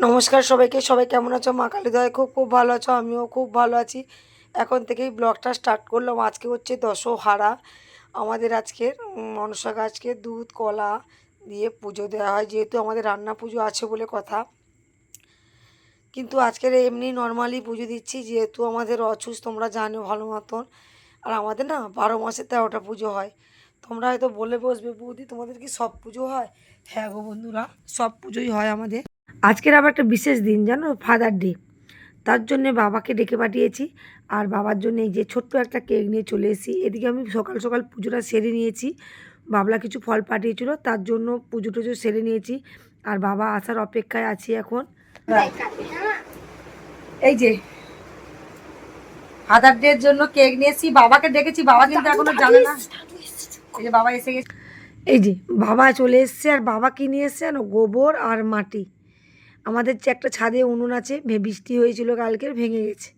নমস্কার সবাইকে। সবাই কেমন আছো? মা কালী দয়ায় খুব খুব ভালো আছো, আমিও খুব ভালো আছি। এখন থেকেই ব্লগটা স্টার্ট করলাম। আজকে হচ্ছে দশহারা। আমাদের আজকের মনসা গাছকে দুধ কলা দিয়ে পুজো দেওয়া হয়, যেহেতু আমাদের রান্না পুজো আছে বলে কথা। কিন্তু আজকের এমনি নর্মালি পুজো দিচ্ছি, যেহেতু আমাদের অছুস তোমরা জানো ভালো মতন। আর আমাদের না 12 মাসে 13টা পুজো হয়। তোমরা হয়তো বলে বসবে, বৌদি তোমাদের কি সব পুজো হয়? হ্যাঁ গো বন্ধুরা, সব পুজোই হয় আমাদের। আজকের আবার একটা বিশেষ দিন জানো, ফাদার ডে। তার জন্যে বাবাকে ডেকে পাঠিয়েছি। আর বাবার জন্য এই যে ছোট্ট একটা কেক নিয়ে চলে এসেছি। এদিকে আমি সকাল সকাল পুজোটা সেরে নিয়েছি। বাবলা কিছু ফল পাঠিয়েছিল, তার জন্য পুজো টুজো সেরে নিয়েছি। আর বাবা আসার অপেক্ষায় আছি এখন। এই যে ফাদার ডে এর জন্য কেক নিয়েছি, বাবাকে ডেকেছি। বাবা কিন্তু এখনো জানে না। এই যে বাবা এসে গেছে। এই যে বাবা চলে এসছে। আর বাবা কি নিয়ে এসছে জানো? গোবর আর মাটি। আমাদের যে একটা ছাদে উনুন আছে, বৃষ্টি হয়েছিল কালকের, ভেঙে গেছে,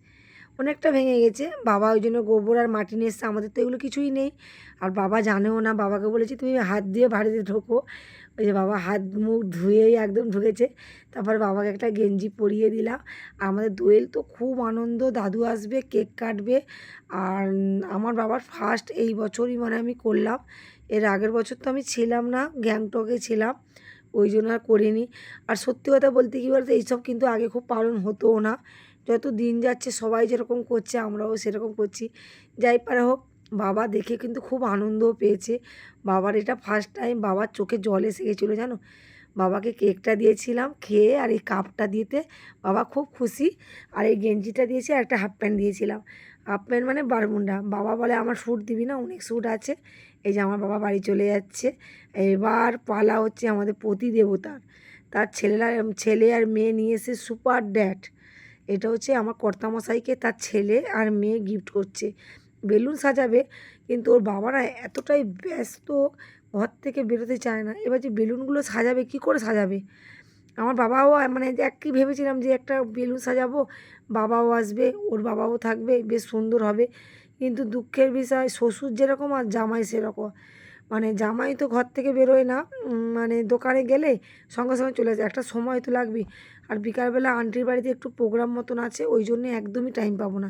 অনেকটা ভেঙে গেছে। বাবা ওই জন্য গোবর আর মাটি নিয়ে এসছে। আমাদের তো এগুলো কিছুই নেই। আর বাবা জানেও না। বাবাকে বলেছি তুমি হাত দিয়ে বাড়িতে ঢোকো। ওই যে বাবা হাত মুখ ধুয়েই একদম ঢুকেছে। তারপর বাবাকে একটা গেঞ্জি পরিয়ে দিলাম। আর আমাদের দোয়েল তো খুব আনন্দ, দাদু আসবে, কেক কাটবে। আর আমার বাবার ফার্স্ট এই বছরই মানে আমি করলাম। এর আগের বছর তো আমি ছিলাম না, গ্যাংটকে ছিলাম, ওই জন্য আর করিনি। আর সত্যি কথা বলতে কী বলতো, এইসব কিন্তু আগে খুব পালন হতোও না। যত দিন যাচ্ছে সবাই যেরকম করছে আমরাও সেরকম করছি। যাই পারে হোক, বাবা দেখে কিন্তু খুব আনন্দও পেয়েছে। বাবার এটা ফার্স্ট টাইম। বাবার চোখে জল এসে গেছিলো জানো। বাবাকে কেকটা দিয়েছিলাম খেয়ে, আর এই কাপটা দিতে বাবা খুব খুশি। আর এই গেঞ্জিটা দিয়েছি, আর একটা হাফ প্যান্ট দিয়েছিলাম। হাফ প্যান্ট মানে বারমুন্ডা। বাবা বলে আমার স্যুট দিবি না? অনেক স্যুট আছে। এই যে আমার বাবা বাড়ি চলে যাচ্ছে। এবার পালা হচ্ছে আমাদের প্রতিদেবতার। তার ছেলে আর মেয়ে নিয়ে এসে সুপার ড্যাড। এটা হচ্ছে আমার কর্তামশাইকে তার ছেলে আর মেয়ে গিফট করছে। বেলুন সাজাবে, কিন্তু ওর বাবা না এতটাই ব্যস্ত, ঘর থেকে বেরোতে চায় না। এবার যে বেলুনগুলো সাজাবে, কী করে সাজাবে? আমার বাবাও মানে একই ভেবেছিলাম যে একটা বেলুন সাজাবো, বাবাও আসবে, ওর বাবাও থাকবে, বেশ সুন্দর হবে। কিন্তু দুঃখের বিষয়, শ্বশুর যেরকম আর জামাই সেরকম। মানে জামাই তো ঘর থেকে বেরোয় না, মানে দোকানে গেলে সঙ্গে সঙ্গে চলে যায়, একটা সময় তো লাগবেই। আর বিকালবেলা আন্টির বাড়িতে একটু প্রোগ্রাম মতন আছে, ওই জন্যে একদমই টাইম পাবো না।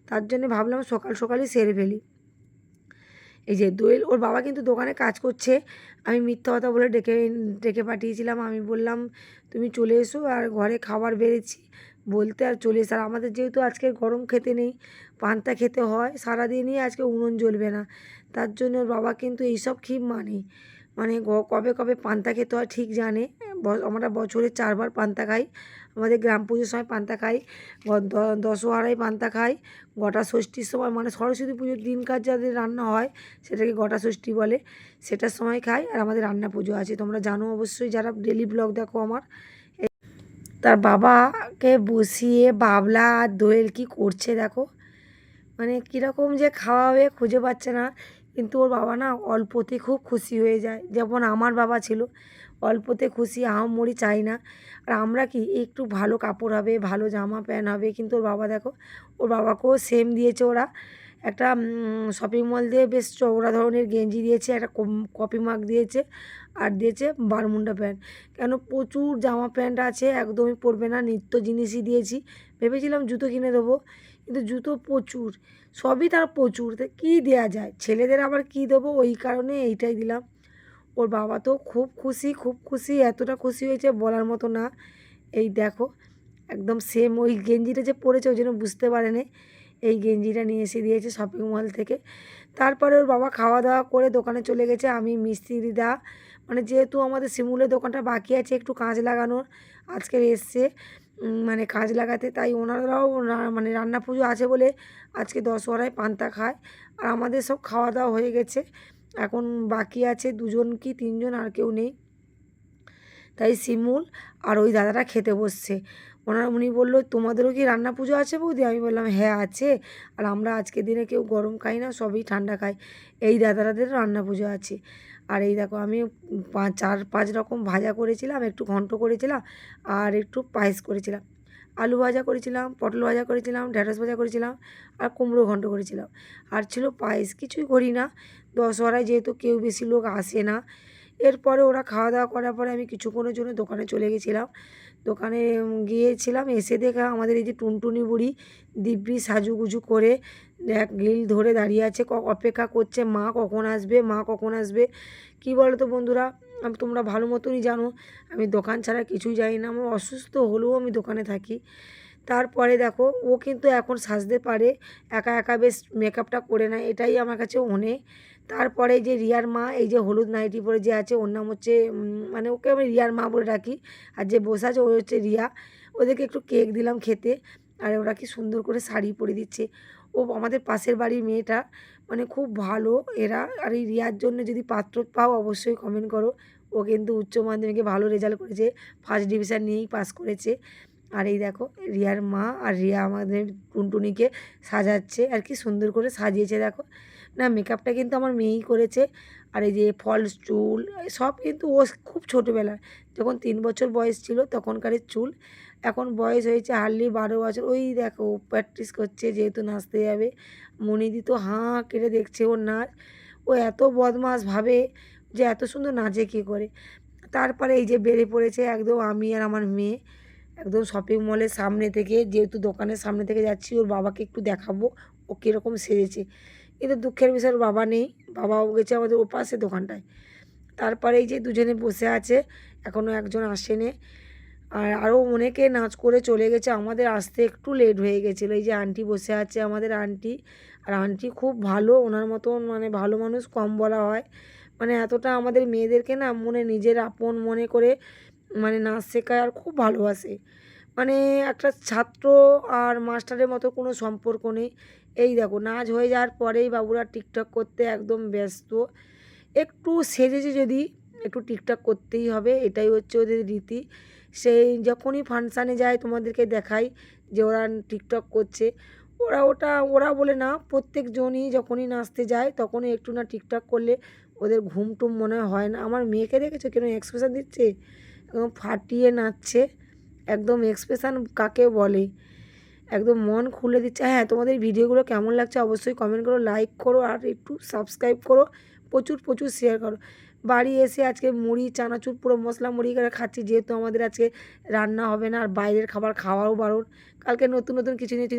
তার জন্যে ভাবলাম সকাল সকালই সেরে ফেলি। এই যে দোয়েল, ওর বাবা কিন্তু দোকানে কাজ করছে। আমি মিথ্যা কথা বলে ডেকে ডেকে পাঠিয়েছিলাম। আমি বললাম তুমি চলে এসো, আর ঘরে খাবার বেড়েছি বলতে, আর চলে এসে। আর আমাদের যেহেতু আজকে গরম খেতে নেই, পান্তা খেতে হয় সারাদিনই, আজকে উনুন জ্বলবে না। তার জন্য ওর বাবা কিন্তু এইসব ক্ষীর মানে কবে কবে পান্তা খেতে হয় ঠিক জানে। আমরা বছরে 4বার পান্তা খাই। আমাদের গ্রাম পুজোর সময় পান্তা খাই, দশহারায় পান্তা খাই, গোটা ষষ্ঠীর সময় মানে সরস্বতী পুজোর দিনকার যাদের রান্না হয় সেটাকে গোটা ষষ্ঠী বলে, সেটার সময় খাই। আর আমাদের রান্না পুজো আছে, তোমরা জানো অবশ্যই যারা ডেলি ব্লগ দেখো আমার। তার বাবাকে বসিয়ে বাবলা আর দোয়েল কী করছে দেখো। মানে কীরকম যে খাওয়াবে খুঁজে পাচ্ছে না। কিন্তু ওর বাবা না অল্পতে খুব খুশি হয়ে যায়, যেমন আমার বাবা ছিল, অল্পতে খুশি, আহামরি চাই না। আর আমরা কি একটু ভালো কাপড় হবে, ভালো জামা প্যান্ট হবে, কিন্তু ওর বাবা দেখো, ওর বাবাকেও সেম দিয়েছে ওরা। একটা শপিং মল দিয়ে বেশ চওড়া ধরনের গেঞ্জি দিয়েছে, একটা কপি মার্ক দিয়েছে, আর দিয়েছে বারমুন্ডা প্যান্ট। কেন প্রচুর জামা প্যান্ট আছে, একদমই পরবে না, নিত্য জিনিসই দিয়েছি। ভেবেছিলাম জুতো কিনে দেবো, কিন্তু জুতো প্রচুর, সবই তার প্রচুর, তা কী দেওয়া যায়, ছেলেদের আবার কী দেবো, ওই কারণে এইটাই দিলাম। ওর বাবা তো খুব খুশি, খুব খুশি, এতটা খুশি হয়েছে বলার মতো না। এই দেখো একদম সেম ওই গেঞ্জিটা যে পরেছে ওই জন্য বুঝতে পারেনি, এই গেঞ্জিটা নিয়ে এসে দিয়েছে শপিং মল থেকে। তারপরে ওর বাবা খাওয়া দাওয়া করে দোকানে চলে গেছে। আমি মিস্ত্রিদা, মানে যেহেতু আমাদের শিমুলের দোকানটা বাকি আছে একটু কাঁচ লাগানোর, আজকে এসছে মানে কাজ লাগাতে, তাই ওনারাও মানে রান্না পুজো আছে বলে আজকে দশহরায় পান্তা খায়। আর আমাদের সব খাওয়া দাওয়া হয়ে গেছে, এখন বাকি আছে 2জন কি 3জন, আর কেউ নেই। তাই শিমুল আর ওই দাদাটা খেতে বসছে। উনি বললো তোমাদেরও কি রান্না পুজো আছে বৌদি? আমি বললাম হ্যাঁ আছে, আর আমরা আজকের দিনে কেউ গরম খাই না, সবই ঠান্ডা খাই। এই দাদাদের রান্না পুজো আছে। আর এই দেখো আমি 4-5 রকম ভাজা করেছিলাম, একটু ঘন্ট করেছিলাম, আর একটু পায়েস করেছিলাম। আলু ভাজা করেছিলাম, পটল ভাজা করেছিলাম, ঢ্যাঁড়স ভাজা করেছিলাম, আর কুমড়ো ঘন্ট করেছিলাম। আর ছিল পায়েস। কিছুই করি না, দশহরায় যেহেতু কেউ বেশি লোক আসে না, এরপরে ওরা খাওয়া দাওয়া করার পরে আমি কিছুক্ষণের জন্য দোকানে চলে গেছিলাম। দোকানে গিয়েছিলাম, এসে দেখা আমাদের এই যে টুনটুনি বুড়ি দিব্যি সাজুগুজু করে এক গ্রিল ধরে দাঁড়িয়ে আছে, অপেক্ষা করছে মা কখন আসবে, মা কখন আসবে। কী বলো তো বন্ধুরা, তোমরা ভালো মতনই জানো আমি দোকান ছাড়া কিছুই জানি না, আমার অসুস্থ হলেও আমি দোকানে থাকি। তারপরে দেখো ও কিন্তু এখন সাজতে পারে, একা একা বেশ মেকআপটা করে নেয়, এটাই আমার কাছে অনেক। তারপরে যে রিয়ার মা, এই যে হলুদ নাইটি পরে যে আছে, ওর নাম হচ্ছে মানে ওকে আমি রিয়ার মা বলে ডাকি, আর যে বসে আছে ও হচ্ছে রিয়া। ওদেরকে একটু কেক দিলাম খেতে, আর ওরা কি সুন্দর করে শাড়ি পরে দিচ্ছে। ও আমাদের পাশের বাড়ির মেয়েটা, মানে খুব ভালো এরা। আর এই রিয়ার জন্য যদি পাত্র পাও অবশ্যই কমেন্ট করো। ও কিন্তু উচ্চ মাধ্যমিকে ভালো রেজাল্ট করেছে, ফার্স্ট ডিভিশন নিয়েই পাস করেছে। আর এই দেখো রিয়ার মা আর রিয়া আমাদের টুনটুনিকে সাজাচ্ছে, আর কি সুন্দর করে সাজিয়েছে দেখো। না, মেকআপটা কিন্তু আমার মেয়েই করেছে। আর এই যে ফলস চুল সব কিন্তু ও খুব ছোটোবেলায়, যখন 3 বছর বয়স ছিল তখনকারের চুল, এখন বয়স হয়েছে হার্ডলি 12 বছর। ওই দেখো প্র্যাকটিস করছে যেহেতু নাচতে যাবে। মনিদি তো হাঁ কেটে দেখছে ওর নাচ। ও এত বদমাস ভাবে যে এত সুন্দর নাচে কী করে। তারপরে এই যে বেরিয়ে পড়েছে একদম আমি আর আমার মেয়ে, একদম শপিং মলের সামনে থেকে, যেহেতু দোকানের সামনে থেকে যাচ্ছি ওর বাবাকে একটু দেখাবো ও কীরকম সেজেছে। কিন্তু দুঃখের বিষয় ওর বাবা নেই, বাবাও গেছে আমাদের ওপাশে দোকানটায়। তারপরে এই যে দুজনে বসে আছে, এখনও একজন আসেনি। আর আরও অনেকে নাচ করে চলে গেছে, আমাদের আসতে একটু লেট হয়ে গেছিলো। এই যে আন্টি বসে আছে আমাদের আন্টি, আর আন্টি খুব ভালো, ওনার মতন মানে ভালো মানুষ কম বলা হয়। মানে এতটা আমাদের মেয়েদেরকে না মনে নিজের আপন মনে করে মানে নাচ শেখায় আর খুব ভালোবাসে। মানে একটা ছাত্র আর মাস্টারের মতো কোনো সম্পর্ক নেই। এই দেখো নাচ হয়ে যাওয়ার পরেই বাবুরা টিকটক করতে একদম ব্যস্ত। একটু সেজেছে যদি একটু টিকটক করতেই হবে, এটাই হচ্ছে ওদের রীতি। সেই যখনই ফাংশানে যায় তোমাদেরকে দেখাই যে ওরা টিকটক করছে। ওরা বলে না, প্রত্যেকজনই যখনই নাচতে যায় তখনই একটু না টিকটক করলে ওদের ঘুম টুম মনে হয় না। আমার মেয়েকে দেখেছো কেন এক্সপ্রেশন দিচ্ছে, একদম ফাটিয়ে নাচছে। একদম এক্সপ্রেশন কাকে বলে, একদম মন খুলে দিচ্ছে। হ্যাঁ, তোমাদের ভিডিওগুলো কেমন লাগছে অবশ্যই কমেন্ট করো, লাইক করো, আর একটু সাবস্ক্রাইব করো, প্রচুর প্রচুর শেয়ার করো। বাড়ি এসে আজকে মুড়ি চানাচুর পুরো মশলা মুড়ি করে খাচ্ছি, যেহেতু আমাদের আজকে রান্না হবে না, আর বাইরের খাবার খাওয়াও বারণ। কালকে নতুন নতুন কিছু নিয়ে